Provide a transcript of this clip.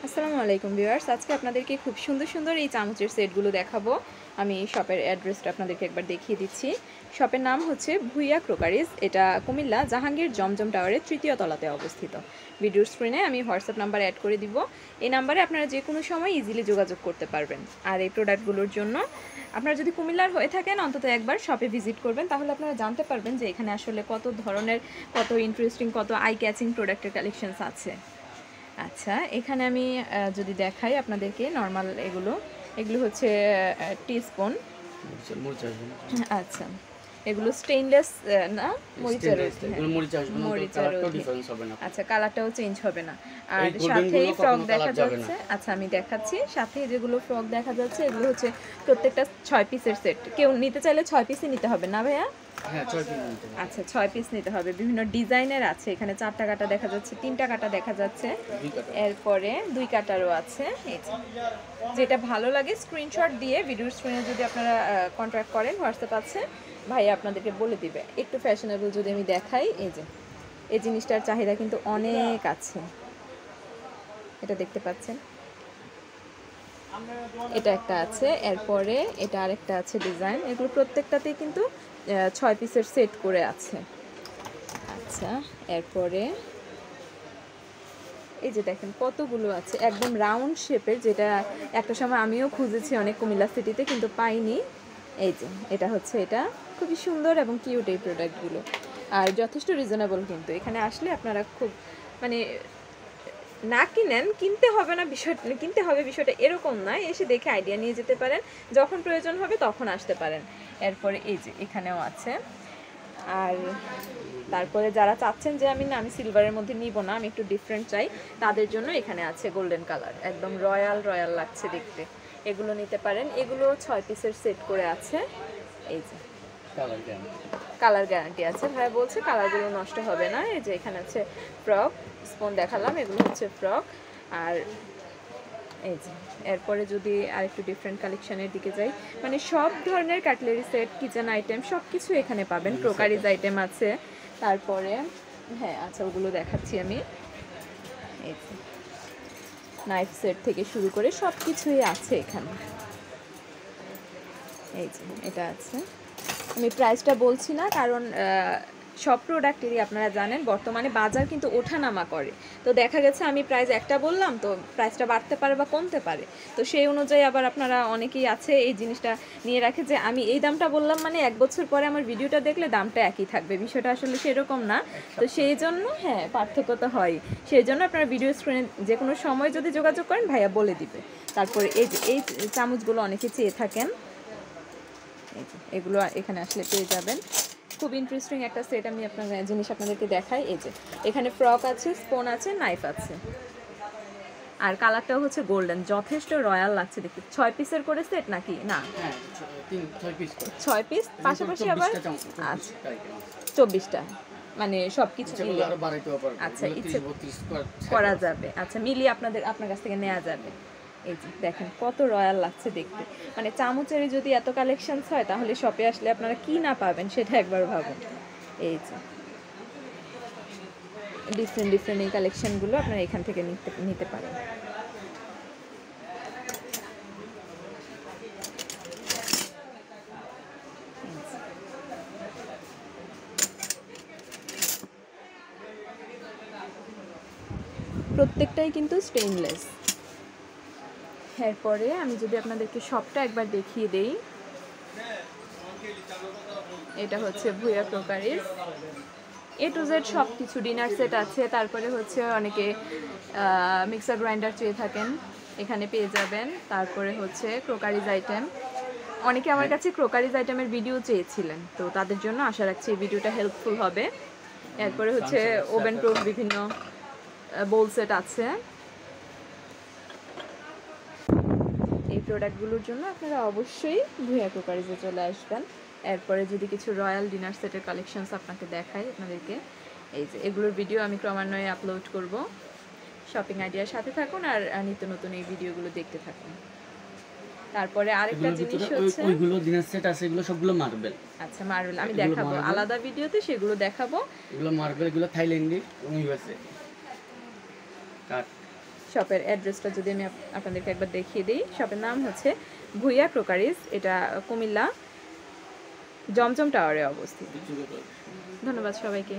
আসসালামু আলাইকুম ভিউয়ার্স, আজকে আপনাদেরকে খুব সুন্দর সুন্দর এই চামচের সেটগুলো দেখাবো। আমি শপের অ্যাড্রেসটা আপনাদেরকে একবার দেখিয়ে দিচ্ছি। শপের নাম হচ্ছে ভুইয়া ক্রোকারিজ। এটা কুমিল্লা জাহাঙ্গীর জমজম টাওয়ারের ৩য় তলাতে অবস্থিত। ভিডিওর স্ক্রিনে আমি হোয়াটসঅ্যাপ নাম্বার অ্যাড করে দিব। এই নাম্বারে আপনারা যে কোনো সময় ইজিলি যোগাযোগ করতে পারবেন। আর এই প্রোডাক্টগুলোর জন্য আপনারা যদি কুমিল্লার হয়ে থাকেন অন্তত একবার শপে ভিজিট করবেন, তাহলে আপনারা জানতে পারবেন যে এখানে আসলে কত ধরনের, কত ইন্টারেস্টিং, কত আই ক্যাচিং প্রোডাক্টের কালেকশনস আছে। আচ্ছা, এখানে আমি যদি দেখাই আপনাদেরকে নর্মাল এগুলো হচ্ছে টিস্পুন। আচ্ছা, এগুলো স্টেইনলেস না, মরিচের। আচ্ছা, কালারটাও চেঞ্জ হবে না। আর সাথেই ফ্রক দেখা যাচ্ছে। আচ্ছা, আমি দেখাচ্ছি। সাথে যেগুলো ফ্রক দেখা যাচ্ছে এগুলো হচ্ছে প্রত্যেকটা 6 পিসের সেট। কেউ নিতে চাইলে 6 পিসই নিতে হবে না ভাইয়া? আচ্ছা, 6 পিস নিতে হবে। বিভিন্ন ডিজাইনের আছে। এখানে 4টা কাটা দেখা যাচ্ছে, 3টা কাটা দেখা যাচ্ছে, এরপরে 2 কাটারও আছে। যেটা ভালো লাগে স্ক্রিনশট দিয়ে ভিডিওর স্ক্রিনে যদি আপনারা কন্ট্যাক্ট করেন, হোয়াটসঅ্যাপ আছে, ভাই আপনাদেরকে বলে দিবে। একটু ফ্যাশনেবল যদি আমি দেখাই, এই জিনিসটার চাহিদা কিন্তু অনেক আছে। এটা দেখতে পাচ্ছেন, এটা একটা আছে, এরপরে এটা আরেকটা আছে ডিজাইন। এগুলো প্রত্যেকটাতেই কিন্তু 6 পিসের সেট করে আছে। আচ্ছা, এরপরে এই যে দেখেন কতগুলো আছে একদম রাউন্ড শেপের, যেটা একটা সময় আমিও খুঁজেছি অনেক কুমিল্লা সিটিতে, কিন্তু পাইনি। এই যে এটা হচ্ছে, এটা খুবই সুন্দর এবং কিউট এই প্রোডাক্টগুলো, আর যথেষ্ট রিজনেবল। কিন্তু এখানে আসলে আপনারা খুব মানে না কিনতে হবে না, কিনতে হবে বিষয়টা এরকম নয়। এসে দেখে আইডিয়া নিয়ে যেতে পারেন, যখন প্রয়োজন হবে তখন আসতে পারেন। এরপরে এই যে এখানেও আছে। আর তারপরে যারা চাচ্ছেন যে আমি সিলভারের মধ্যে নিব না, আমি একটু ডিফারেন্ট চাই, তাদের জন্য এখানে আছে গোল্ডেন কালার, একদম রয়্যাল রয়্যাল লাগছে দেখতে। এগুলো নিতে পারেন। এগুলো 6 পিসের সেট করে আছে। এই যে কালার গ্যারান্টি আছে, ভাই বলছে কালারগুলো নষ্ট হবে না। এই যে এখানে আছে ফ্রক, স্পুন দেখালাম, এগুলো হচ্ছে ফ্রক। আর এই যে এরপরে যদি আরেকটু ডিফারেন্ট কালেকশনের দিকে যাই, মানে সব ধরনের কাটলারি সেট, কিচেন আইটেম সব কিছু এখানে পাবেন। ক্রোকারিজ আইটেম আছে, তারপরে হ্যাঁ আচ্ছা ওগুলো দেখাচ্ছি আমি। এই যে নাইফ সেট থেকে শুরু করে সব কিছুই আছে এখানে। এই যে এটা আছে। আমি প্রাইসটা বলছি না, কারণ সব প্রোডাক্টেরই আপনারা জানেন বর্তমানে বাজার কিন্তু ওঠানামা করে। তো দেখা গেছে আমি প্রাইস একটা বললাম, তো প্রাইসটা বাড়তে পারে বা কমতে পারে। তো সেই অনুযায়ী আবার আপনারা অনেকেই আছে এই জিনিসটা নিয়ে রাখে যে আমি এই দামটা বললাম মানে 1 বছর পরে আমার ভিডিওটা দেখলে দামটা একই থাকবে। বিষয়টা আসলে সেরকম না। তো সেই জন্য হ্যাঁ, পার্থক্য তো হয়। সেই জন্য আপনারা ভিডিও স্ক্রিনে যে কোনো সময় যদি যোগাযোগ করেন, ভাইয়া বলে দিবে। তারপরে এই যে এই চামচগুলো অনেকে চেয়ে থাকেন, এগুলো এখানে আসলে পেয়ে যাবেন। খুব ইন্টারেস্টিং একটা সেট আমি আপনাদেরকে দেখাই। এই যে এখানে ফ্রক আছে, স্পুন আছে, নাইফ আছে, আর কালারটাও হচ্ছে গোল্ডেন, যথেষ্ট রয়্যাল লাগছে দেখতে। 6 পিসের করে সেট নাকি না? 6 পিস, পাশাপাশি আবার আচ্ছা 24টা, মানে সব কিছু মিলিয়ে। আচ্ছা, ইচ্ছে করা যাবে। আচ্ছা, মিলিয়ে আপনার কাছ থেকে নেওয়া যাবে। এই যে দেখেন কত রয়্যাল লাগছে দেখতে। মানে চামচের যদি এত কালেকশনস হয়, তাহলে শপে আসলে আপনারা কি না পাবেন সেটা একবার ভাবুন। এই যে ডিফারেন্ট এই কালেকশনগুলো আপনারা এখান থেকে নিতে পারেন। প্রত্যেকটাই কিন্তু স্টেইনলেস। এরপরে আমি যদি আপনাদেরকে সবটা একবার দেখিয়ে দেই, এটা হচ্ছে Bhuiya crockeries. A to Z সব কিছু, ডিনার সেট আছে, তারপরে হচ্ছে অনেকে মিক্সার গ্রাইন্ডার চেয়ে থাকেন, এখানে পেয়ে যাবেন। তারপরে হচ্ছে ক্রোকারিজ আইটেম, অনেকে আমার কাছে ক্রোকারিজ আইটেমের ভিডিও চেয়েছিলেন, তো তাদের জন্য আশা রাখছি এই ভিডিওটা হেল্পফুল হবে। এরপরে হচ্ছে ওভেন প্রুফ বিভিন্ন বোল সেট আছে। এই প্রোডাক্টগুলোর জন্য আপনারা অবশ্যই ভুইয়া ক্রোকারিজে চলে আসবেন। এরপরে যদি কিছু রয়্যাল ডিনার সেটের কালেকশনস আপনাকে দেখাই আপনাদেরকে, এই যে এগুলোর ভিডিও আমি ক্রমান্বয়ে আপলোড করব। শপিং আইডিয়ার সাথে থাকুন আর নিত্য নতুন এই ভিডিওগুলো দেখতে থাকুন। তারপরে আরেকটা জিনিস হচ্ছে, ওইগুলো ডিনার সেট আছে, এগুলো সবগুলো মার্বেল। আচ্ছা, মার্বেল আমি দেখাবো আলাদা ভিডিওতে, সেগুলো দেখাবো। এগুলো মার্বেল, এগুলো থাইল্যান্ডি এবং ইউএসএ কাট। শপের অ্যাড্রেসটা যদি আমি আপনাদেরকে একবার দেখিয়ে দিই, শপের নাম হচ্ছে ভুইয়া ক্রোকারিজ, এটা কুমিল্লা জমজম টাওয়ারে অবস্থিত। ধন্যবাদ সবাইকে।